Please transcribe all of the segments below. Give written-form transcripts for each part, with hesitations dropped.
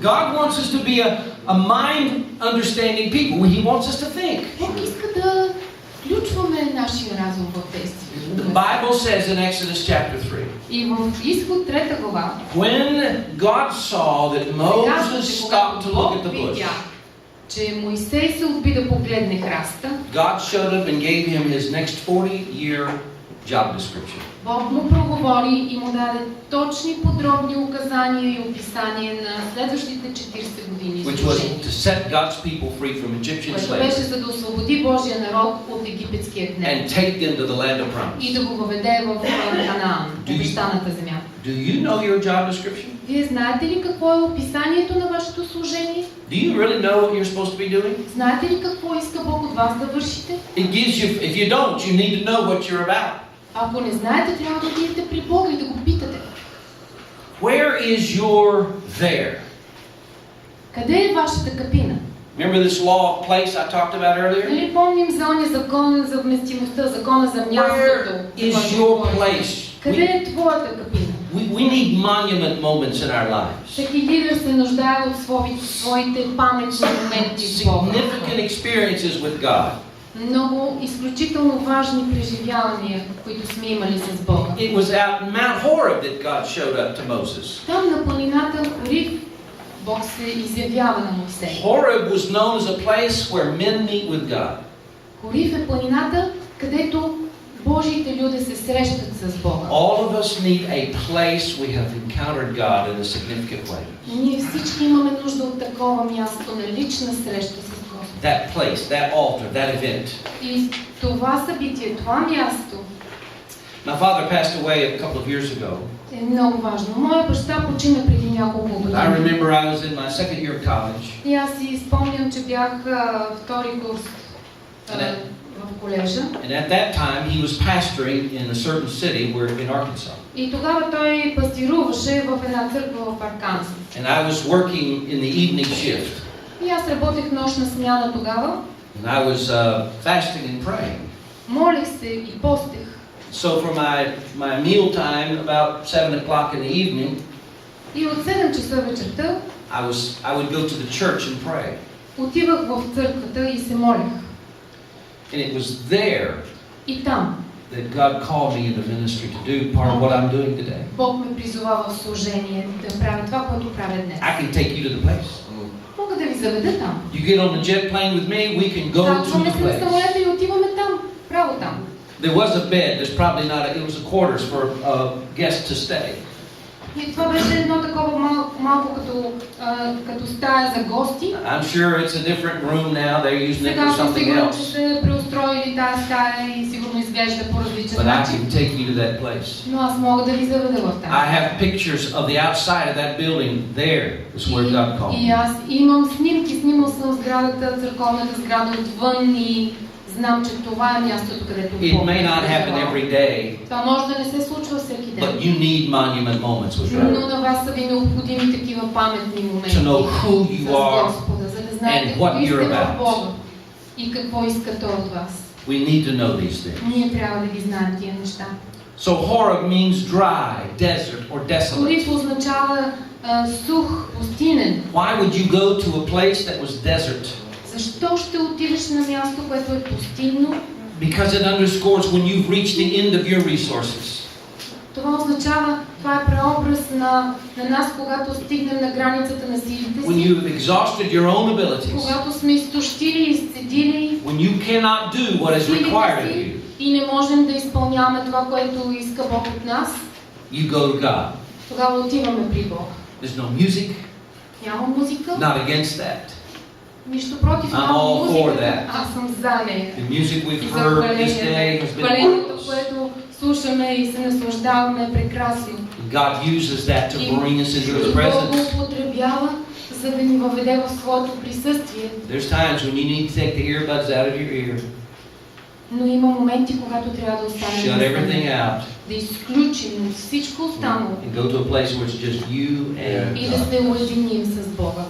God wants us to be a mind-understanding people. He wants us to think. Бог иска да включваме нашия разум в действие. The Bible says in Exodus chapter 3. И в Изход 3 глава, When God saw that Moses stopped to look at the bush, че Моисей се отби да погледне храста, God showed up and gave him his next 40-year job description. Бог му проговори и му даде точни подробни указания и описания на следващите 40 години. Which was to set God's people free from Egyptian Което slavery. беше за да освободи Божия народ от египетския гнев. And take them to the land of promise. И да го въведе в Ханаан, обещаната земя. Do you know your job description? Вие знаете ли какво е описанието на вашето служение? Do you really know what you're supposed to be doing? Знаете ли какво иска Бог от вас да вършите? It gives you, if you don't, you need to know what you're about. Ако не знаете, трябва да отидете при Бога и да го питате. Where is your there? Къде е вашата капина? Remember this law of place I talked about earlier? Нали помним за ония закон за вместимостта, закона за мястото? Where is your place? Къде е твоята капина? We need monument moments in our lives. Всеки лидер се нуждае от своите паметни моменти с Бога. Significant experiences with God. Много изключително важни преживявания, които сме имали с Бога. It was at Mount Horeb that God showed up to Moses. Там на планината Хорив Бог се изявява на Моисей. Horeb was known as a place where men meet with God. Хорив е планината, където Божиите люди се срещат с Бога. All of us need a place we have encountered God in a significant way. Ние всички имаме нужда от такова място на лична среща с Бога. That place, that altar, that event. И това събитие, това място My father passed away a couple of years ago. е много важно. Моя баща почина преди няколко години. I remember I was in my second year of college. И аз си спомням, че бях втори курс в колежа. And at that time he was pastoring in a certain city in Arkansas. И тогава той пастируваше в една църква в Арканзас. And I was working in the evening shift. И аз работех нощна смяна тогава. And I was fasting and praying. Молех се и постех. So for my meal time, about 7 o'clock in the evening, и от 7 часа вечерта I would go to the church and pray. Отивах в църквата и се молех. And it was there и там that God called me into ministry to do part of what I'm doing today. Бог ме призова в служение да правя това, което правя днес. I can take you to the place. Мога да ви заведа там. You get on the jet plane with me, we can go to the Качваме се на place. самолета и отиваме там, право там. There was a bed. There's probably not. It was a quarters for a guest to stay. И това беше едно такова малко като стая за гости. I'm sure it's a different room now. They're using it for Сега съм something сигурна, че else. се преустроили тази стая и сигурно изглежда по различен But I начин. can take you to that place. Но аз мога да ви заведа в там. I have pictures of the outside of that building. There is where God called И me. аз имам снимки, снимал съм сградата, църковната сграда отвън и знам, че това е мястото, където Бог It may not happen every day, това може да не се случва всеки ден. but you need monument moments with God. Но на вас са ви необходими такива паметни моменти To know who you с are Господа, за да знаете and what кои сте you're в about. Бога и какво иска Той от вас. We need to know these things. Ние трябва да ги знаем тия неща. So Horeb means dry, desert, or desolate. Хорив означава сух, пустинен. Why would you go to a place that was desert? Защо ще отидеш на място, което е пустинно? Because it underscores when you've reached the end of your resources. Това означава, това е преобраз на нас, когато стигнем на границата на силите When си. you've exhausted your own abilities. Когато сме изтощили и изцедили When you cannot do what is required of you. и не можем да изпълняваме това, което иска Бог от нас, You go to God. тогава отиваме при Бог. There's no music. Няма музика. Not against that. Нищо против I'm това all for музиката. that. Аз съм за нея. The music we've И за heard this day has been хвалението, marvelous. което слушаме и се наслаждаваме, е прекрасно. God uses that to bring us into His Бог presence. го употребява, за да ни въведе в своето присъствие. There's times when you need to take the earbuds out of your ear, Но има моменти, когато трябва да останем shut everything out, да изключим всичко останало and go to a place where it's just you and и да God, се уединим с Бога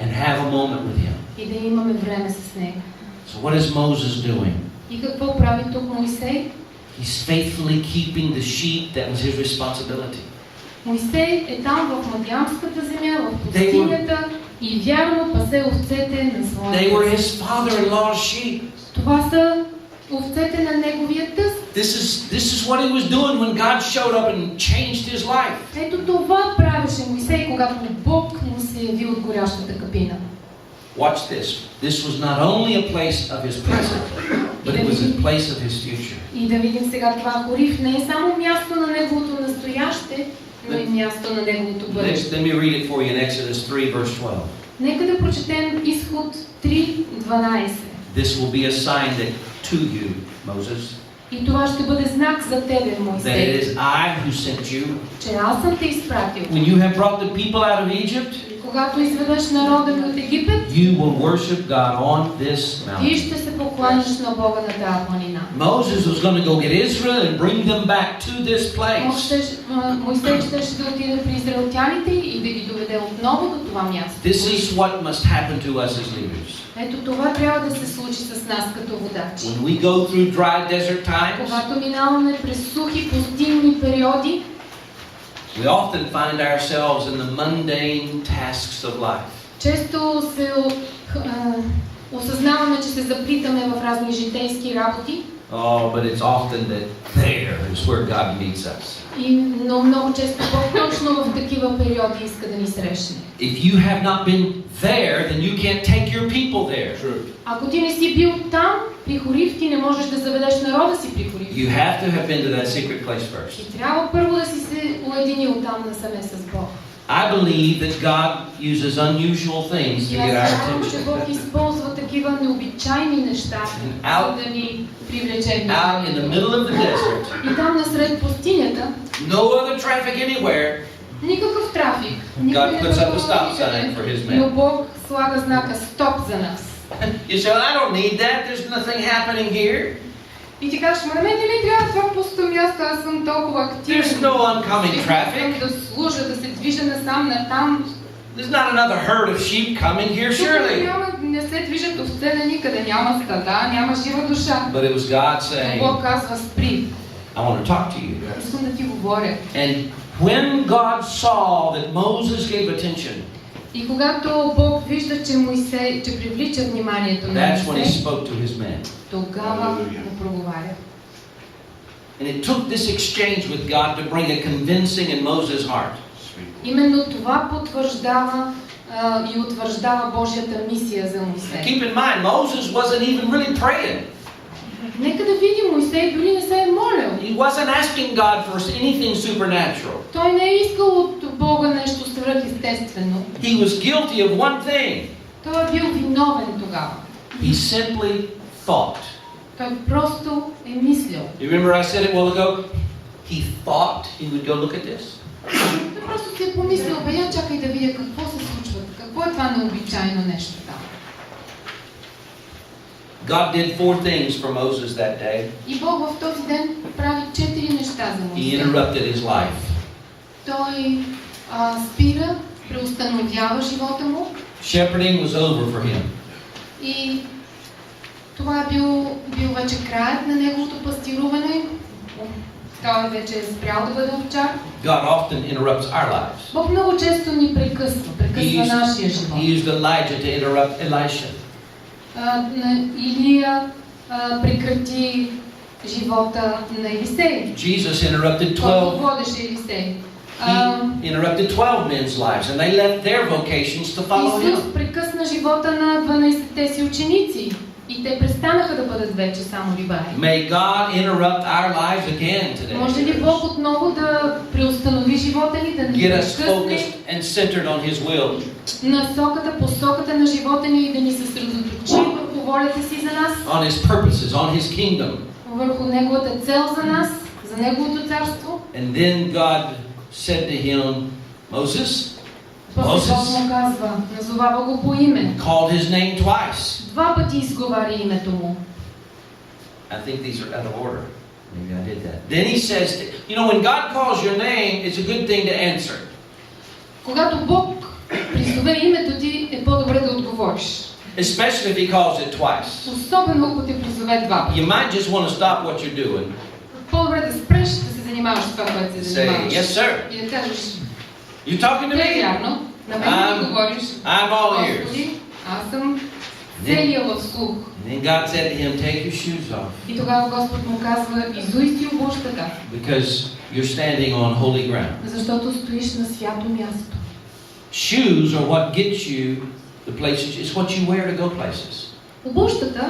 and have a moment with Him. и да имаме време с Него. So what is Moses doing? И какво прави тук Моисей? He's faithfully keeping the sheep that was his responsibility. Моисей е там в Мадиамската земя, в пустинята И вярно пасе овцете на своя They were тъст. his father-in-law's sheep. Това са овцете на неговия тъст. This is what he was doing when God showed up and changed his life. Ето това правеше Моисей, когато Бог му се яви от горящата капина. Watch this. This was not only a place of his present, but it was a place of his future. И да видим сега това Хорив не е само място на неговото настояще, но и място на неговото бъдеще. Let me read it for you in Exodus 3, verse 12. Нека да прочетем Изход 3:12. This will be a sign that to you, Moses, И това ще бъде знак за тебе, that it Моисей, is I who sent you. че аз съм те изпратил. When you have brought the people out of Egypt, Когато изведеш народа ми от Египет, you will worship God on this ти mountain. ще се покланяш на Бога на тази планина. Moses was going to go get Israel and bring them back to this place. Моисей ще да отиде при израелтяните и да ги доведе отново до това място. This is what must happen to us as leaders. Ето това трябва да се случи с нас като водачи. When we go through dry desert times, Когато минаваме през сухи пустинни периоди, we often find ourselves in the mundane tasks of life. често се осъзнаваме, че се заплитаме в разни житейски работи. Oh, but it's often that there is where God meets us. Но много често Бог точно в такива периоди иска да ни срещне. If you have not been there, then you can't take your people there. Ако ти не си бил там, при Хорив, ти не можеш да заведеш народа си при Хорив. You have to have been to that secret place first. И трябва първо да си се уединил там насаме с Бог. I believe that God uses unusual things to get our Че attention. Бог използва такива необичайни неща, за да ни привлече Out in вниманието. the middle of the desert, И там насред пустинята, no other traffic anywhere, никакъв трафик. God Никой puts up a пътува stop никъде, sign for his но men. Бог слага знака стоп за нас. You say, well, I don't need that. There's nothing happening here. И ти кажеш, ма на мен не трябва това пусто място, аз съм толкова активен. There's no oncoming Искам traffic. да служа, да се движа насам, натам. There's not another herd of sheep coming here, Тук surely. не се движат овце на никъде, няма стада, няма жива душа. But it was God Но saying, Бог казва, спри, I want to talk to you. искам да ти говоря. And when God saw that Moses gave attention, И когато Бог вижда, че Моисей, че привлича вниманието на that's when he Моисей, spoke to his men. тогава го проговаря. And it took this exchange with God to bring a convincing in Moses' heart. Именно това потвърждава и утвърждава Божията мисия за Моисей. Keep in mind, Moses wasn't even really praying. Нека да видим, Моисей дори не се е молил. He wasn't asking God for anything supernatural. Той не е искал от Бога нещо свръхестествено. He was guilty of one thing. Той е бил виновен тогава. He simply thought. Той просто е мислил. You remember I said it a while ago? He thought he would go look at this. Той просто си е помислил, бе, я чакай да видя какво се случва, какво е това необичайно нещо там. God did 4 things for Moses that day. И Бог в този ден прави 4 неща за He Моисей. interrupted his life. Той спира, преустановява живота му Shepherding was over for him. и това е бил вече краят на неговото пастируване. Той вече е спрял да бъде овчар. God often interrupts our lives. Бог много често ни прекъсва нашия живот. He used Elijah to interrupt Elisha. Илия прекрати живота на Елисей. Jesus interrupted 12. Който водеше Елисей. He interrupted 12 men's lives, and they left their vocations to follow him. Исус прекъсна живота на 12-те си ученици и те престанаха да бъдат вече само рибари. May God interrupt our lives again today. Може ли Бог отново да преустанови живота ни, да ни Get us прекъсне focused and centered on His will. посоката на живота ни и да ни съсредоточи върху волята си за нас, On His purposes, on His kingdom. върху Неговата цел за нас, за Неговото царство? And then God said to him, Moses, После Бог му казва, назовава го по име. called his name twice. 2 пъти изговаря името му. I think these are out of order. Maybe I did that. Then he says, when God calls your name, it's a good thing to answer. Когато Бог призове името ти, е по-добре да отговориш. Especially if He calls it twice. Особено ако те призове 2 пъти. You might just want to stop what you're doing. По-добре да спреш да се занимаваш с това, което се Say, занимаваш. yes, sir. И да кажеш, You talking to не е me? вярно, на мен не говориш. I'm all Аз съм целия в слух. And then God said to him, take your shoes off. И тогава Господ му казва, изуй си обущата. Because you're standing on holy ground. Защото стоиш на свято място. Shoes are what gets you the places. It's what you wear to go places. Обущата,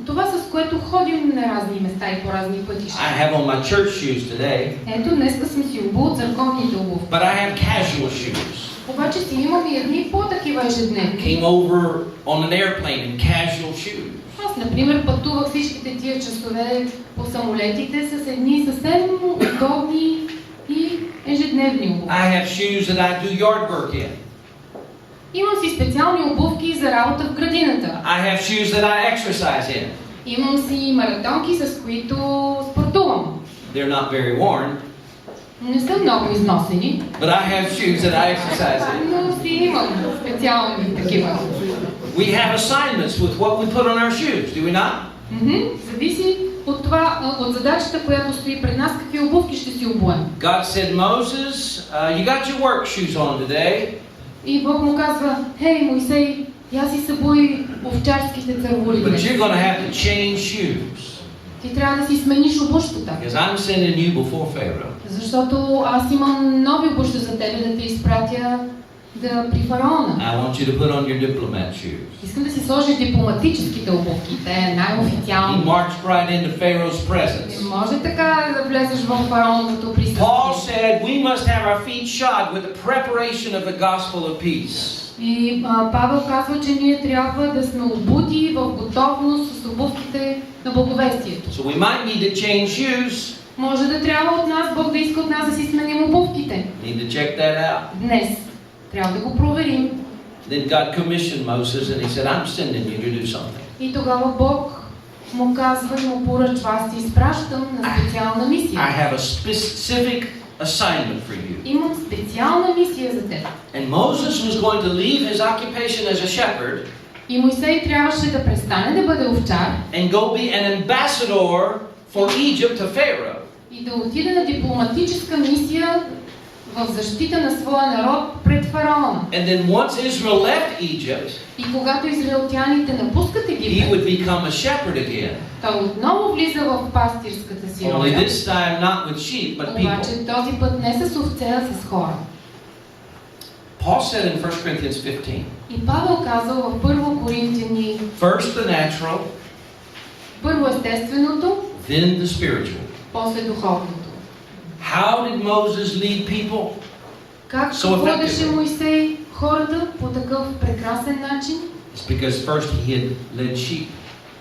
това с което ходим на разни места и по разни пътища. I have on my church shoes today. Ето, днеска съм си обул църковните обувки. But I have casual shoes. Обаче си имам и едни по-такива ежедневни. Came over on an airplane in casual shoes. Аз, например, пътувах всичките тия часове по самолетите с едни съвсем удобни и ежедневни обувки. I have shoes that I do yard work in. Имам си специални обувки за работа в градината. I have shoes that I exercise in. Имам си маратонки, с които спортувам. They're not very worn. Не са много износени. But I have shoes that I exercise in. Но си имам специални такива. We have assignments with what we put on our shoes, do we not? Зависи от това, от задачата, която стои пред нас, какви обувки ще си обуем. God said, Moses, you got your work shoes on today. И Бог му казва, хей, Моисей, я си събуй овчарските цървули. But you're going to have to change shoes. Ти трябва да си смениш обущата. Because I'm sending you before Pharaoh. Защото аз имам нови обуща за тебе да те изпратя при фараона. I want you to put on your diplomat shoes. Искам да си сложиш дипломатическите обувки. Те най-официални. He marched right into Pharaoh's presence. Не може така да влезеш в фараоновото присъствие. Paul said we must have our feet shod with the preparation of the gospel of peace. И Павел казва, че ние трябва да сме обути в готовност с обувките на благовестието. So we might need to change shoes. Може да трябва от нас, Бог да иска от нас да си сменим обувките. Need to check that out. Днес. Трябва да го проверим. Then God commissioned Moses and he said, I'm sending you to do something. И тогава Бог му казва и му поръчва, аз ти изпращам на специална мисия. I have a specific assignment for you. Имам специална мисия за теб. And Moses was going to leave his occupation as a shepherd. И Моисей трябваше да престане да бъде овчар. And go be an ambassador for Egypt to Pharaoh. И да отиде на дипломатическа мисия в защита на своя народ пред фараона. And then once Israel left Egypt, и когато израелтяните напускат he Египет, would become a shepherd again. той отново влиза в пастирската си Only роля. this time not with sheep, but people. Обаче този път не с овце, а с хора. Paul said in 1 Corinthians 15, И Павел казал в 1 Коринтияни, first the natural, първо естественото, then the spiritual. после духовното. How did Moses lead people? Как So водеше effectively. Моисей хората по такъв прекрасен начин? It's because first he had led sheep.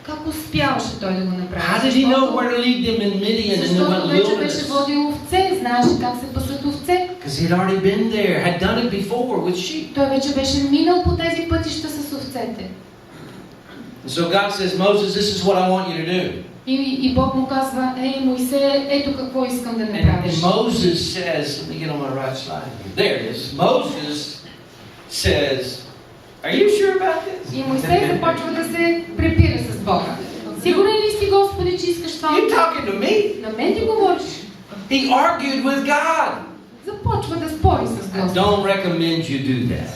Как успяваше той да го направи? How did he know where to lead them in Midian and in the Защото вече беше wilderness? водил овце, знаеше как се пасат овце. Because he had already been there, had done it before with sheep. Той вече беше минал по тези пътища с овцете. And so God says, Moses, this is what I want you to do. И Бог му казва, ей, Моисей, ето какво искам да And направиш. Moses says, let me get on my right slide. There it is. Moses says, are you sure about this? И Моисей започва да се препира с Бога. Сигурен ли си, Господи, че искаш това? You talking to me? На мен ли говориш? He argued with God. Започва да спори с I Господа. don't recommend you do that.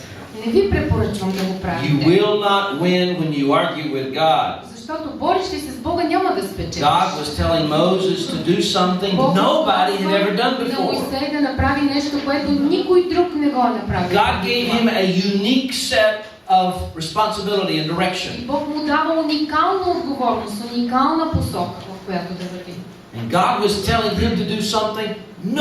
Не ви препоръчвам да го You правите. will not win when you argue with God. Защото бориш ли се с Бога, няма да спечелиш. God was telling Moses to do something nobody had ever done На before. Моисей да направи нещо, което никой друг не го е направил. God gave him a unique set of responsibility and direction. И Бог му дава уникална отговорност, уникална посока, в която да върви. And God was telling him to do something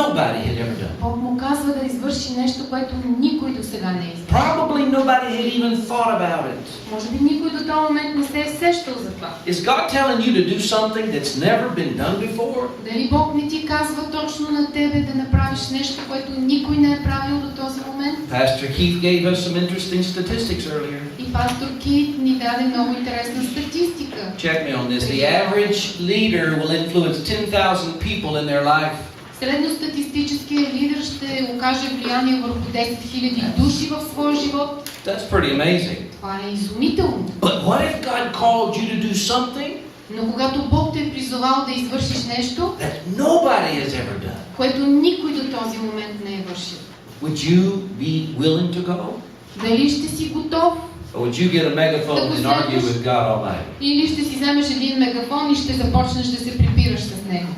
nobody had ever done. Бог му казва да извърши нещо, което никой до сега не е извършил. Probably nobody had even thought about it. Може би никой до този момент не се е сещал за това. Is God telling you to do something that's never been done before? Дали Бог не ти казва точно на тебе да направиш нещо, което никой не е правил до този момент? Pastor Keith gave us some interesting statistics earlier. И пастор Кит ни даде много интересна статистика. Check me on this. The average leader will influence 10,000 people in their life. Средностатистическият лидер ще окаже влияние върху 10 000 души в своя живот. That's pretty amazing. Това е изумително. But what if God called you to do something Но когато Бог те е призовал да извършиш нещо, that nobody has ever done? което никой до този момент не е вършил, Would you be willing to go? дали ще си готов Or would you get a megaphone and argue with God Almighty? Или ще си вземеш един мегафон и ще започнеш да се препираш с него.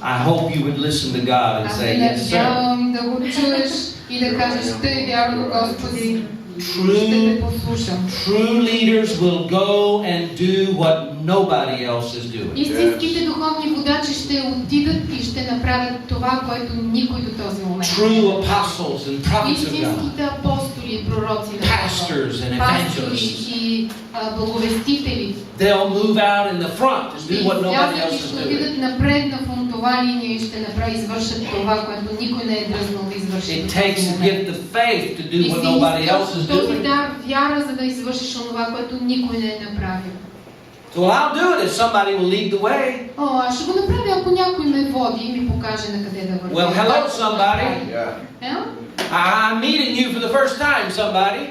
I hope you would listen to God and say, yes, sir. Надявам да го чуеш и да кажеш, тъй вярно, Господи, ще те послушам. True leaders will go and do what nobody else is doing. Истинските духовни водачи ще отидат и ще направят това, което никой до този момент. True apostles and prophets of God. Истинските апостоли и пророци на Pastors and evangelists. и благовестители. They'll move out in the front and do what nobody else is ще doing. отидат напред на фронтова линия и ще извършат това, което никой не е дръзнал да извърши. It takes to give the faith to do what nobody else is този doing. дар вяра, за да извършиш това, което никой не е направил. So I'll do it if somebody will lead the way. Аз ще го направя, ако някой ме води и ми покаже на къде да вървя. Well, hello somebody. Yeah. I'm meeting you for the first time, somebody.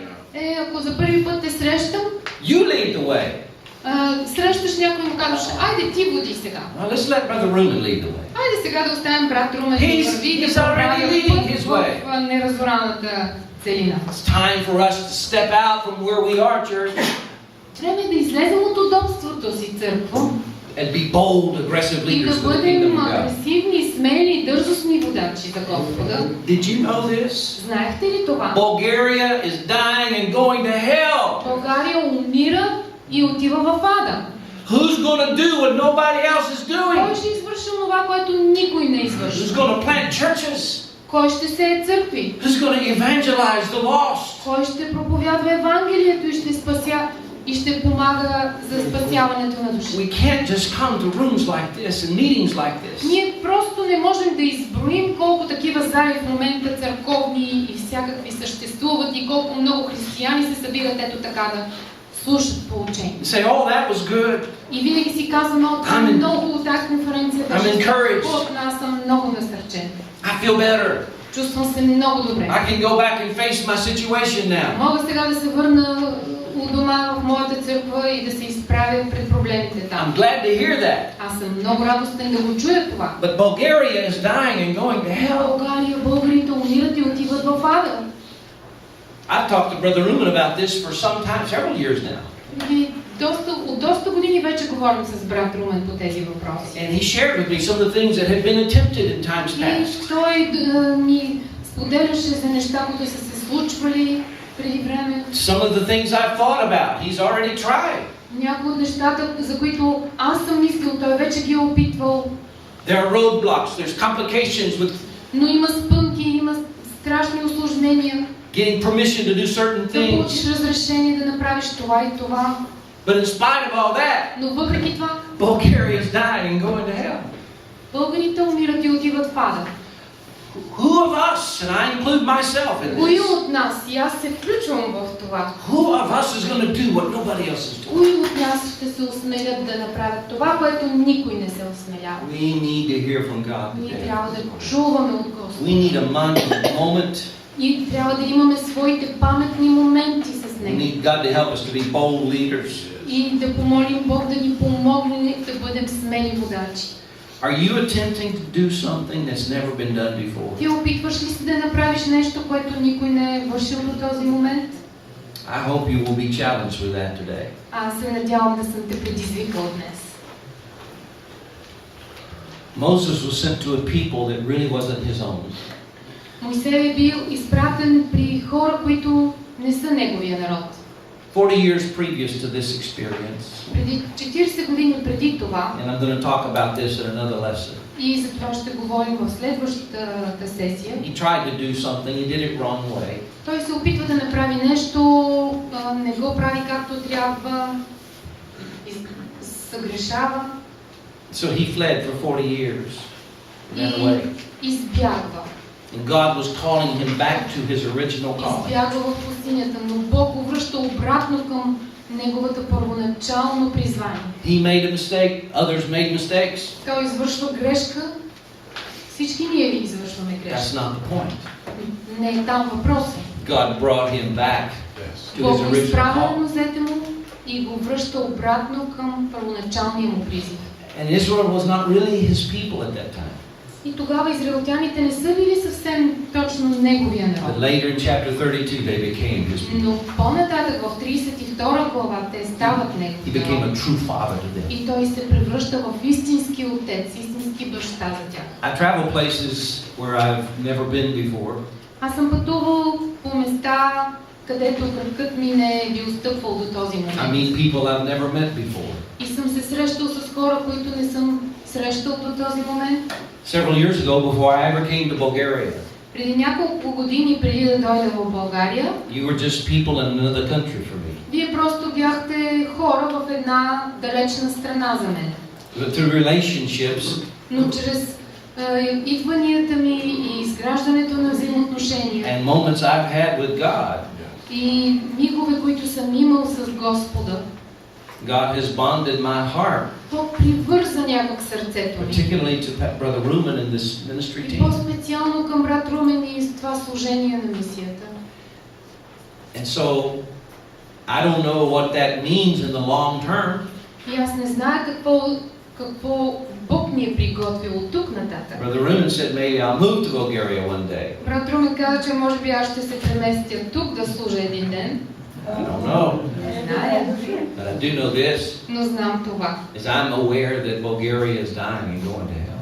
Ако за първи път те срещам, You lead the way. Срещаш някой и му казваш, айде ти води сега. Well, let's let Brother Ruben lead the way. Айде сега да оставим брат Румен да върви да проправя път в неразораната целина. It's time for us to step out from where we are, church. Време е да излезем от удобството си, църква. And be bold, aggressive И leaders да for the kingdom бъдем of God. агресивни, смели, дързостни водачи за Господа. Did you know this? Знаехте ли това? Bulgaria is dying and going to hell. България умира и отива в ада. Who's going to do what nobody else is doing? Кой ще извърши това, което никой не извърши? Who's going to plant churches? Кой ще сее църкви? Who's going to evangelize the lost? Кой ще проповядва Евангелието и ще спася и ще помага за спасяването на души? We can't just come to rooms like this and meetings like this. Ние просто не можем да изброим колко такива зали в момента църковни и всякакви съществуват и колко много християни се събират ето така да слушат поучение. Say, oh, that was good. И винаги си казваме, това е много, тази конференция беше аз съм много насърчен. I feel better. Чувствам се много добре. I can go back and face my situation now. Мога сега да се върна у дома в моята църква и да се изправя пред проблемите там. I'm glad to hear that. Аз съм много радостен да го чуя това. But Bulgaria is dying and going to hell. България, българите умират и отиват в ада. I've talked to Brother Ruben about this for some time, several years now. От доста години вече говорим с брат Румен по тези въпроси. And he shared with me some of the things that had been attempted in times past. И той ми споделяше за неща, които са се случвали преди време. Some of the things I've thought about, he's already tried. Някои от нещата, за които аз съм мислил, той вече ги е опитвал. There are roadblocks, there's complications with Но има спънки, има страшни усложнения. getting permission to do certain Да things. получиш разрешение да направиш това и това. But in spite of all that, Но въпреки това, Bulgaria is dying and going to hell. българите умират и отиват в ада. Who of us, and I include myself in Кои this, от нас, и аз се включвам в това, who of us is going to do what nobody else is doing? кои от нас ще се осмелят да направят това, което никой не се осмелява? We need to hear from God Ние today. трябва да чуваме от Господа. We need a moment. И трябва да имаме своите паметни моменти с We Него. need God to help us to be bold leaders. И да помолим Бог да ни помогне да бъдем смели водачи. Are you attempting to do something that's never been done before? Ти опитваш ли се да направиш нещо, което никой не е вършил до този момент? I hope you will be challenged with that today. Аз се надявам да съм те предизвикал днес. Moses was sent to a people that really wasn't his own. Моисей е бил изпратен при хора, които не са неговия народ. 40 years previous to this experience. Преди 40 години преди това, And I'm going to talk about this in another lesson. и за това ще говорим в следващата сесия, He tried to do something, he did it wrong way. той се опитва да направи нещо, не го прави както трябва, съгрешава So he fled for 40 years. Ran и away. избягва. And God was calling him back to his original calling. Избягва в пустинята, но Бог го връща обратно към неговата първоначално призвание. He made a mistake, others made mistakes. Той извършва грешка. Всички ние ли извършваме That's грешка? not the point. Не е там въпросът. God brought him back to his Бог го original изправя calling. нозете му и го връща обратно към първоначалния му призив. And Israel was not really his people at that time. И тогава израелтяните не са били съвсем точно неговия But народ. later in chapter 32, they became his people. Но по-нататък в 32 глава те стават He became негови. a true father to them. И той се превръща в истински отец, истински баща за тях. I travel places where I've never been before. Аз съм пътувал по места, където кръгът ми не е бил стъпвал до този I момент. meet people I've never met before. И съм се срещал с хора, които не съм срещал до този момент. Several years ago, before I ever came to Bulgaria, Преди няколко години, преди да дойда в България, you were just people in another country for me. вие просто бяхте хора в една далечна страна за мен. But through relationships, Но чрез идванията ми и изграждането на взаимоотношения and moments I've had with God, и мигове, които съм имал с Господа, God has bonded my heart, то привърза някак сърцето ми. particularly to Brother Ruben and this ministry И team. по-специално към брат Румен и с това служение на мисията. And so, I don't know what that means in the long term, И аз не зная какво Бог ни е приготвил от тук нататък. Brother Ruben said maybe I'll move to Bulgaria one day. Брат Румен каза, че може би аз ще се преместя тук да служа един ден. I don't know, Не зная, but I do know this, но знам това. is I'm aware that Bulgaria is dying and going to hell.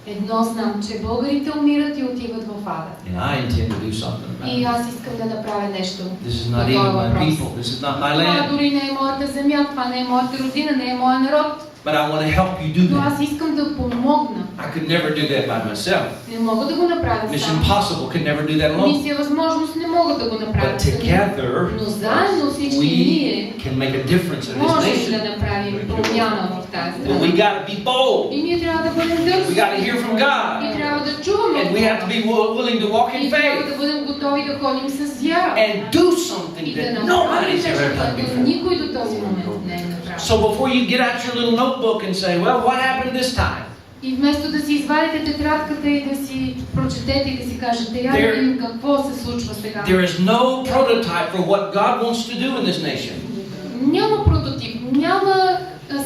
Едно знам, че българите умират и отиват в ада. And I intend to do something about И it. аз искам да направя нещо. This is по not този even my въпрос. people, this is not my Това land, дори не е моята земя, това не е моята родина, не е моя народ. but I want to help you do Но that. аз искам да помогна. I could never do that by myself. Не мога да го направя Mission сам. Impossible could never do that alone. Мисия Възможност не мога да го But направя сами. together, Но заедно всички we ние can make a difference in this можем nation. да направим промяна в тази But we страна. got to be bold. И ние трябва да бъдем дързи. We got to hear from И God. трябва да чуваме. And we have to be willing to walk in И трябва faith да бъдем готови да ходим с вяра. and do something И да that направим nobody's нещо, ever done което before. никой до този момент не е направил. So before you get out your little notebook and say, well, what happened this time? И вместо да си извадите тетрадката и да си прочетете и да си кажете, я да видим какво се случва сега. There is no prototype for what God wants to do in this nation. Няма прототип, няма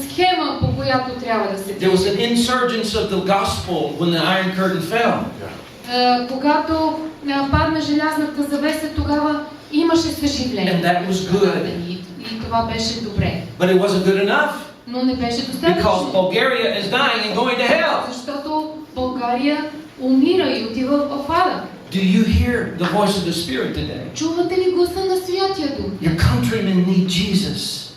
схема, по която трябва да се There was an движи. insurgence of the gospel when the Iron Curtain fell. Когато падна желязната завеса, тогава имаше съживление. And that was good. И това беше добре. But it wasn't good enough Но не беше because достатъчно. Bulgaria is dying and going to hell. Защото България умира и отива в ада. Do you hear the voice of the Spirit today? Чувате ли гласа на Святия Дух? Your countrymen need Jesus.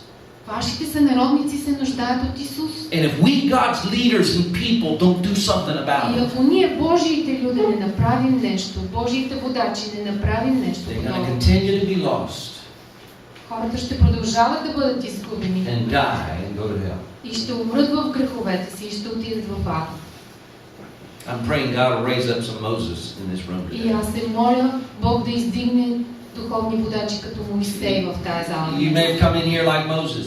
Вашите сънародници се нуждаят от Исус. And if we, God's leaders and people, don't do something about И it, ако ние, Божиите люди, не направим нещо, Божиите водачи не направим нещо they're going to подобно, continue to be lost хората ще продължават да бъдат изгубени and die and go to hell. и ще умрат в греховете си и ще отидат в ада. I'm praying God will raise up some Moses in this room И today. аз се моля Бог да издигне духовни водачи като Моисей в тази зала. You may have come in here like Moses.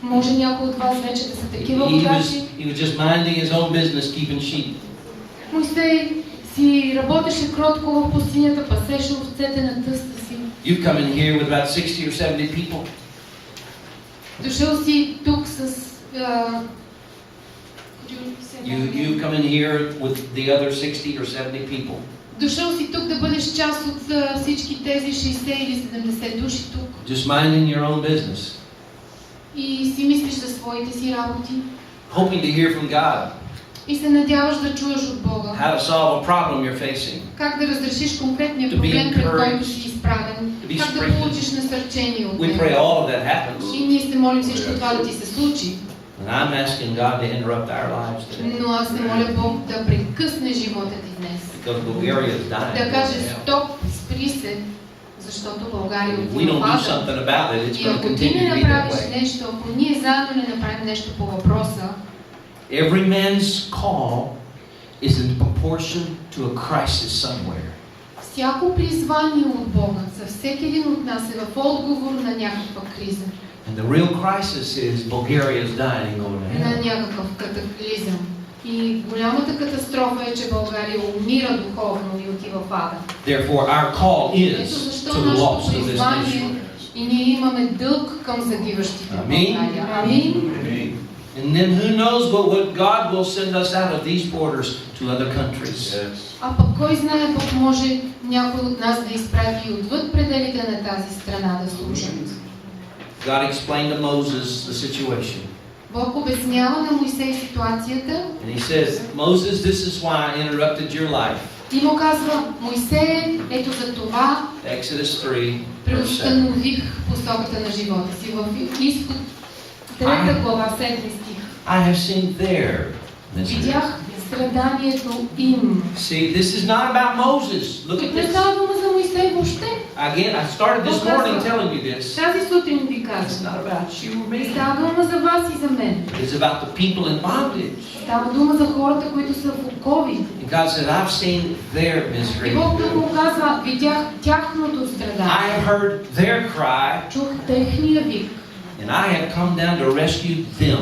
Може някои от вас вече да са такива He водачи. was just minding his own business, keeping sheep. Моисей си работеше кротко в пустинята, пасеше овцете на тъста си. You've come in here with about 60 or 70 people. Дошъл си тук с... You come in here with the other 60 or 70 people. Дошъл си тук да бъдеш част от всички тези 60 или 70 души тук. Just minding your own business. И си мислиш за своите си работи. Hoping to hear from God. И се надяваш да чуеш от Бога. How to solve a problem you're facing. Как да разрешиш конкретния To be проблем, пред който encouraged. си изправен. To be Как да strengthened. получиш насърчение от We Него. pray all of that happens. И ние се молим всичко това да ти се случи. And I'm asking God to interrupt our lives today. Но аз се моля Бог да прекъсне живота ти днес. Because Bulgaria is dying. Да каже стоп, спри се, защото България If we отива don't в do ада. something about it, it's И going to ако ти continue не to be that направиш way. нещо, ако ние заедно не направим нещо по въпроса, Every man's call is in proportion to a crisis somewhere. всяко призвание от Бога за всеки един от нас е в отговор на някаква криза, And the real crisis is Bulgaria is dying and going to на hell. някакъв катаклизъм. И голямата катастрофа е, че България умира духовно и отива в ада. Therefore, our call Ето is защо to the lost нашето of this призвание nation. и ние имаме дълг към загиващите в Амин. България. Амин. Amen. And then who knows what God will send us out of these borders to other countries. А пък кой знае, Бог може някой от нас да изпрати отвъд пределите на тази страна да служат. God explained to Moses the situation. Бог обяснява на Моисей ситуацията. And he says, Moses, this is why I interrupted your life. И му казва, Моисей, ето за това Exodus 3, преустанових посоката на живота си. В Изход 3 глава 7 стих. I have seen their misery. Видях страданието им. See, this is not about Moses. Look at Не this. става дума за Моисей въобще. Again, I started this morning telling you this. Тази сутрин ви It's казвам. not about you or Не me. става дума за вас и за мен. It's about the people in bondage. Става дума за хората, които са в окови. And God said, I've seen their И misery. Бог тук му казва, видях тяхното I страдание. have heard their cry, Чух техния вик. and I have come down to rescue them.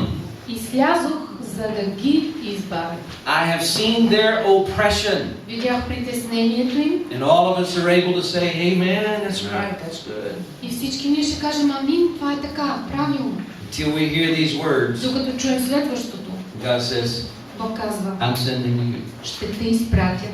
И слязох, за да ги избавя. I have seen their oppression. Видях притеснението им. And all of us are able to say, Amen, that's right, that's good. И всички ние ще кажем, амин, това е така, правилно. Until we hear these words, Докато чуем следващото, God says, Бог казва, I'm sending you. ще те изпратя.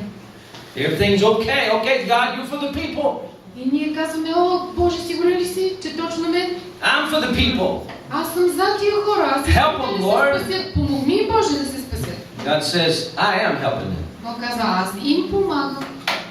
Everything's okay. Okay, God, you're for the people. И ние казваме, о, Боже, сигурен ли си, че точно мен? I'm for the people. Аз съм за тия хора, аз Help искам them, да Lord. се спасят. Помогни, Боже, да се спасят. God says, I am helping them Бог казва, аз им помагам,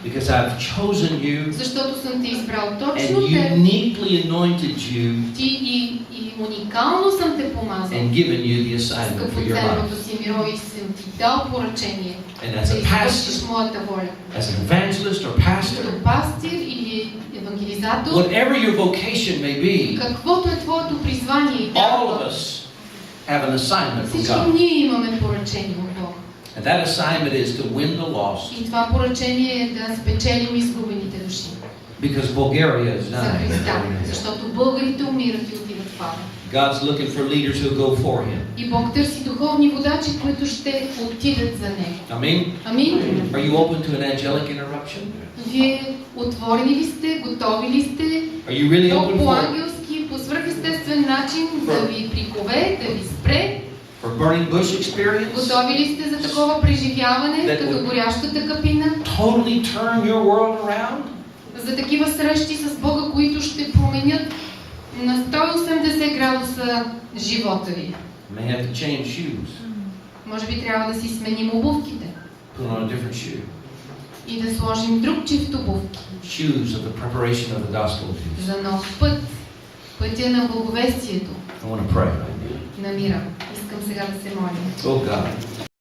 because I've chosen you защото съм те избрал and точно те. uniquely anointed you Ти и уникално съм те помазал. and given you the assignment for your life. Скъпоценното си миро и съм ти дал поръчение And as да a извършиш pastor, моята воля. as an evangelist or pastor, Като пастир или евангелизатор, whatever your vocation may be, каквото е твоето призвание и all of дарба, us have an assignment from всички God. ние имаме поръчение от Бога. And that assignment is to win the lost И това поръчение е да спечелим изгубените души because Bulgaria is за dying. Христа, защото българите умират и отиват в ада. God's looking for leaders who go for Him. И Бог търси духовни водачи, които ще отидат за Него. Amen? Амин. Are you open to an angelic interruption? Вие отворени ли сте, готови ли сте? Are you really Бог open по for ангелски, по свръхестествен начин да ви прикове, да ви спре? burning bush experience? Готови ли сте за такова преживяване, като горящата капина? Totally turn your world around? За такива срещи с Бога, които ще променят на 180 градуса живота ви. May have to change shoes. Може би трябва да си сменим обувките Put on a different shoe. и да сложим друг чифт обувки Shoes of the preparation of the gospel. за нов път, пътя на благовестието, I want to pray. на мира. Искам сега да се моля. Oh God.